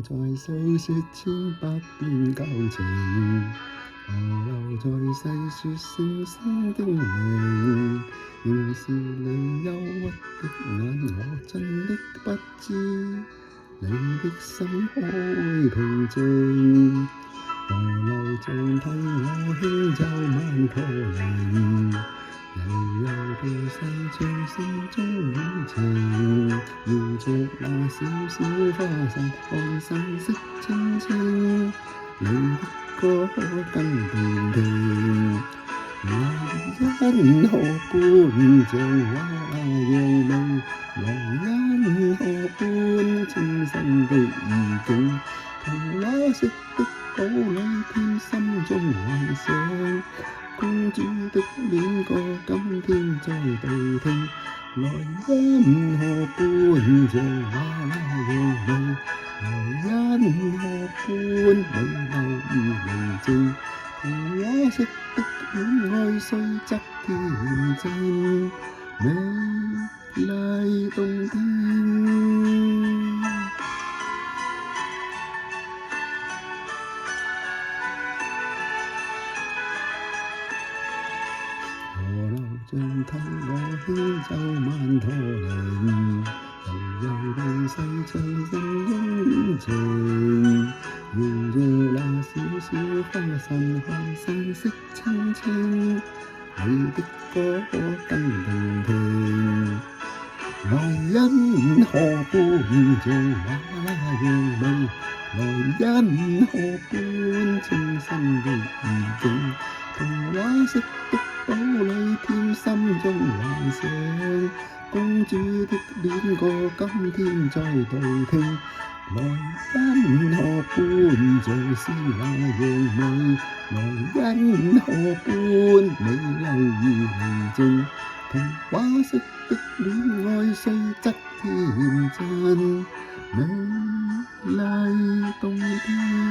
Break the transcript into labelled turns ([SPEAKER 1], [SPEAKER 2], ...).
[SPEAKER 1] 在訴說千百遍舊情，河流在細說聲聲的名，仍是你憂鬱的眼，我真的不知你的心可會平靜。河流像替我輕奏曼陀鈴，悠悠地細唱心中戀情，搖着那小小花傘，看山色青青，你的歌可更動聽。來因何伴像畫樣美，來因何伴清新的意境，童話式的堡壘添心中幻想，公主的戀歌今天再度聽，來因何伴像畫樣美，來因何伴美麗而寧靜，童話式的戀愛雖則天真，美麗動聽。河流像替我輕奏曼陀鈴，悠悠地細唱心中戀情，搖着那小小花傘，看山色青青，你的歌可更動聽。來因何伴像畫樣美，來因何伴清新的意境，童話式的堡壘添心中幻想，公主的戀歌今天再度聽，來因何伴像詩那樣美，來因何伴美麗而寧靜，童話式的戀愛雖則天真，美麗動聽。